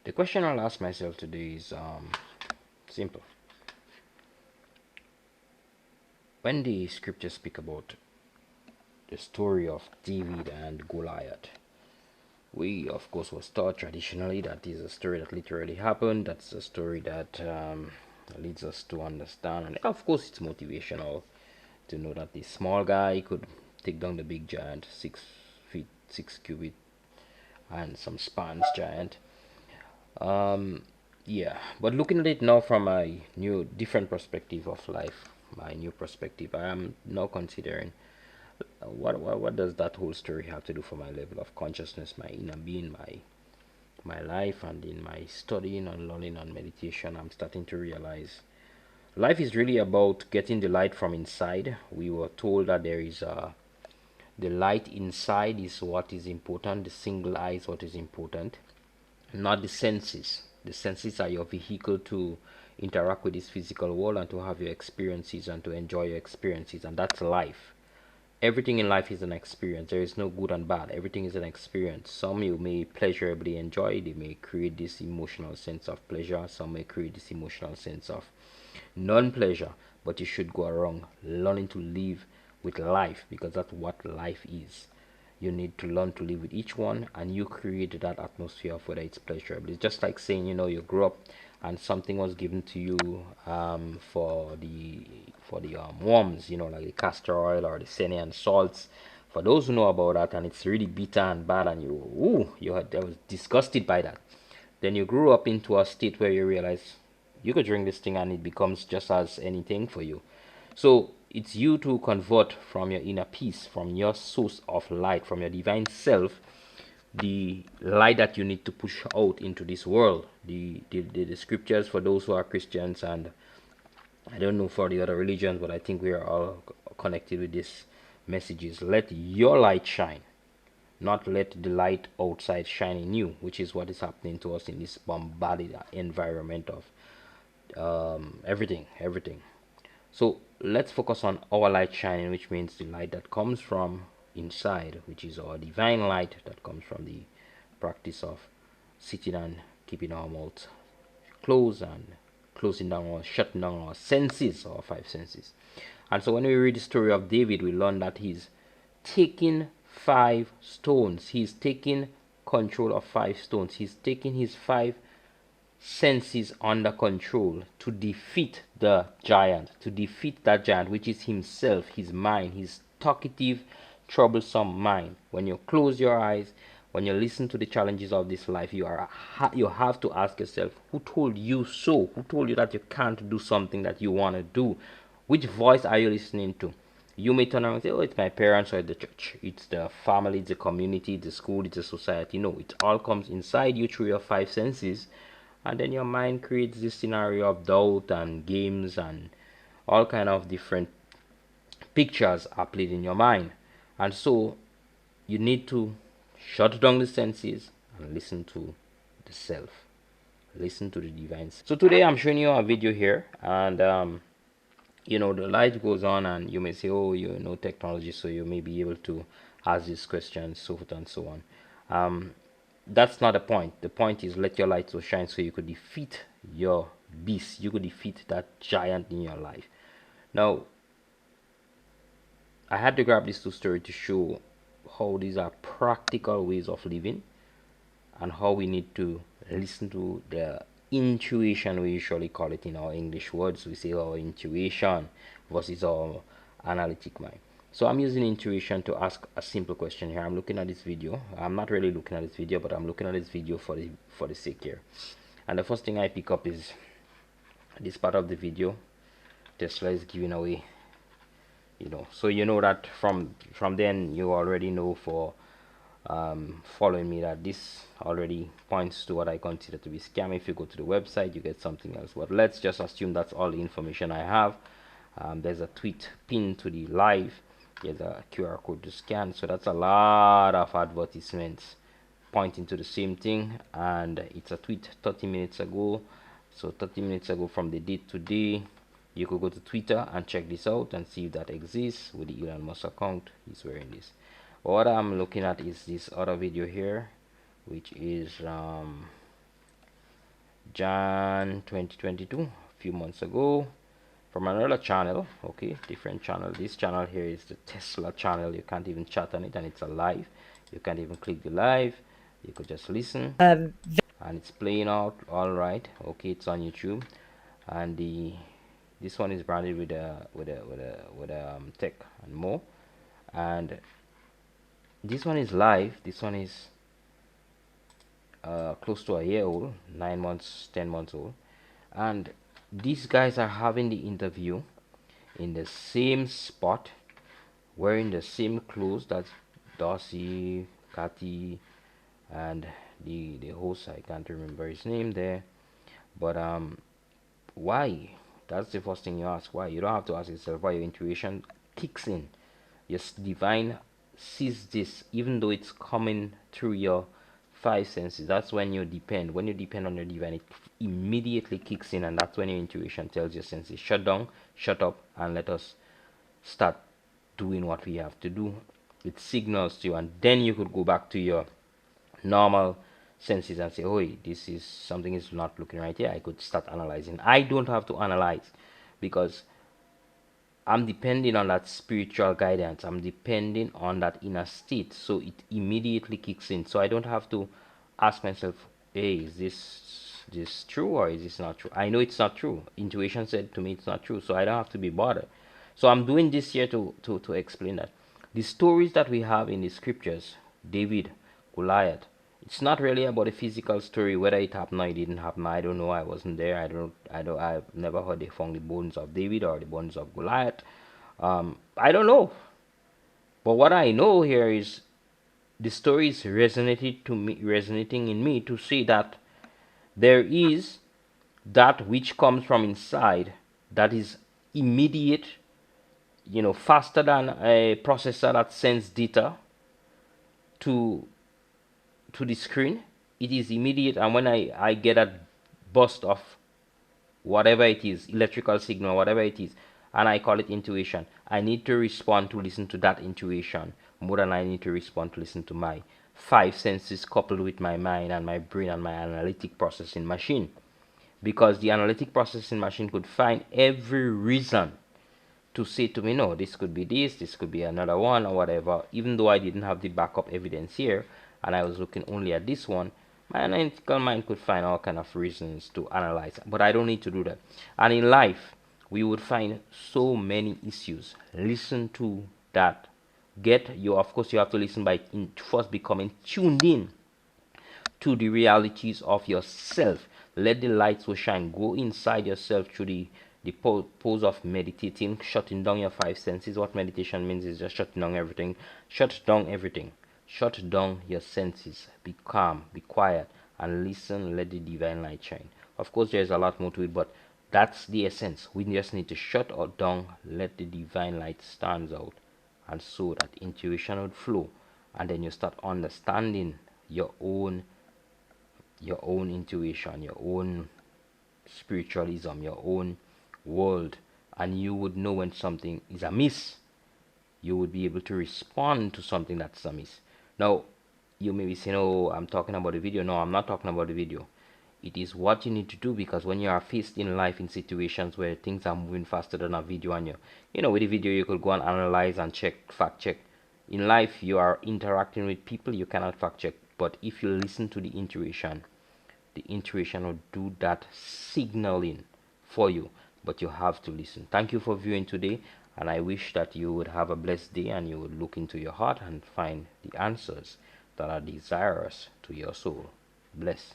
The question I'll ask myself today is simple. When the scriptures speak about the story of David and Goliath, we of course was taught traditionally that is a story that literally happened. That's a story that leads us to understand, and of course it's motivational to know that the small guy could take down the big giant, 6 feet 6 cubit and some spans giant. Yeah, but looking at it now from a new, different perspective of life, my new perspective, I am now considering what does that whole story have to do for my level of consciousness, my inner being, my life, and in my studying and learning and meditation. I'm starting to realize life is really about getting the light from inside. We were told that there is the light inside is what is important. The single eye is what is important, not the senses. The senses are your vehicle to interact with this physical world and to have your experiences and to enjoy your experiences, and that's life. Everything in life is an experience. There is no good and bad. Everything is an experience. Some you may pleasurably enjoy. They may create this emotional sense of pleasure. Some may create this emotional sense of non-pleasure. But you should go around learning to live with life, because that's what life is. You need to learn to live with each one, and you create that atmosphere of whether it's pleasurable. It's just like saying, you grew up and something was given to you for the worms, like the castor oil or the senna and salts. For those who know about that, and it's really bitter and bad, and I was disgusted by that. Then you grew up into a state where you realize you could drink this thing and it becomes just as anything for you. So it's you to convert from your inner peace, from your source of light, from your divine self, the light that you need to push out into this world. The scriptures for those who are Christians, and I don't know for the other religions, but I think we are all connected with this messages. Let your light shine, not let the light outside shine in you, which is what is happening to us in this bombarded environment of everything. So let's focus on our light shining, which means the light that comes from inside, which is our divine light that comes from the practice of sitting and keeping our mouth closed and closing down or shutting down our senses, our five senses. And so when we read the story of David, we learn that he's taking 5 stones. He's taking control of 5 stones. He's taking his five senses under control to defeat the giant, to defeat that giant, which is himself, his mind, his talkative, troublesome mind. When you close your eyes, when you listen to the challenges of this life, you have to ask yourself, who told you so? Who told you that you can't do something that you want to do? Which voice are you listening to? You may turn around and say, oh, it's my parents or the church, it's the family, it's the community, it's the school, it's the society. No, it all comes inside you through your five senses, and then your mind creates this scenario of doubt and games and all kind of different pictures are played in your mind. And so you need to shut down the senses and listen to the self, listen to the divine. So today I'm showing you a video here, and the light goes on, and you may say, oh, you know technology, so you may be able to ask these questions, so forth and so on. That's not the point. The point is, let your light so shine so you could defeat your beast, you could defeat that giant in your life. Now, I had to grab these two stories to show how these are practical ways of living, and how we need to listen to the intuition, we usually call it in our English words. We say our intuition versus our analytic mind. So I'm using intuition to ask a simple question here. I'm looking at this video. I'm not really looking at this video, but I'm looking at this video for the sake here. And the first thing I pick up is this part of the video. Tesla is giving away, so you know that from then you already know, for following me, that this already points to what I consider to be scam. If you go to the website, you get something else, but let's just assume that's all the information I have. There's a tweet pinned to the live. There's a QR code to scan, so that's a lot of advertisements pointing to the same thing, and it's a tweet 30 minutes ago. So 30 minutes ago from the date today, you could go to Twitter and check this out and see if that exists with the Elon Musk account. He's wearing this. But what I'm looking at is this other video here, which is Jan 2022, a few months ago, from another channel. Okay, different channel. This channel here is the Tesla channel. You can't even chat on it, and it's a live. You can't even click the live. You could just listen, and it's playing out all right. Okay, it's on YouTube, and this one is branded with a tech and more, and this one is live. This one is close to a year old, 9 months, 10 months old, and these guys are having the interview in the same spot, wearing the same clothes that Darcy, Kathy, and the host, I can't remember his name there, but why? That's the first thing you ask. Why? You don't have to ask yourself why. Your intuition kicks in. Your divine sees this, even though it's coming through your five senses. That's when you depend. When you depend on your divine, it immediately kicks in, and that's when your intuition tells your senses, shut down, shut up, and let us start doing what we have to do. It signals to you, and then you could go back to your normal senses and say, oh, this is something is not looking right here. I could start analyzing. I don't have to analyze because I'm depending on that spiritual guidance. I'm depending on that inner state. So it immediately kicks in. So I don't have to ask myself, hey, is this true or is this not true? I know it's not true. Intuition said to me it's not true. So I don't have to be bothered. So I'm doing this here to explain that. The stories that we have in the scriptures, David, Goliath, it's not really about a physical story, whether it happened or it didn't happen. I don't know. I wasn't there. I've never heard they found the bones of David or the bones of Goliath. I don't know. But what I know here is the story is resonating in me to see that there is that which comes from inside that is immediate, faster than a processor that sends data to the screen. It is immediate, and when I get a burst of whatever it is, electrical signal, whatever it is, and I call it intuition, I need to respond to listen to that intuition more than I need to respond to listen to my five senses coupled with my mind and my brain and my analytic processing machine, because the analytic processing machine could find every reason to say to me, no, this could be this could be another one or whatever, even though I didn't have the backup evidence here and I was looking only at this one. My analytical mind could find all kind of reasons to analyze, but I don't need to do that. And in life, we would find so many issues. Listen to that. Of course, you have to listen by first becoming tuned in to the realities of yourself. Let the light so shine. Go inside yourself through the pose of meditating, shutting down your five senses. What meditation means is just shutting down everything. Shut down everything. Shut down your senses. Be calm, be quiet, and listen. Let the divine light shine. Of course, there's a lot more to it, but that's the essence. We just need to shut or down, let the divine light stand out, and so that intuition would flow, and then you start understanding your own intuition, your own spiritualism, your own world, and you would know when something is amiss. You would be able to respond to something that's amiss. Now, you may be saying, oh, I'm talking about the video. No, I'm not talking about the video. It is what you need to do, because when you are faced in life in situations where things are moving faster than a video, and with the video you could go and analyze and check, fact check. In life, you are interacting with people, you cannot fact check. But if you listen to the intuition will do that signaling for you, but you have to listen. Thank you for viewing today, and I wish that you would have a blessed day and you would look into your heart and find the answers that are desirous to your soul. Bless.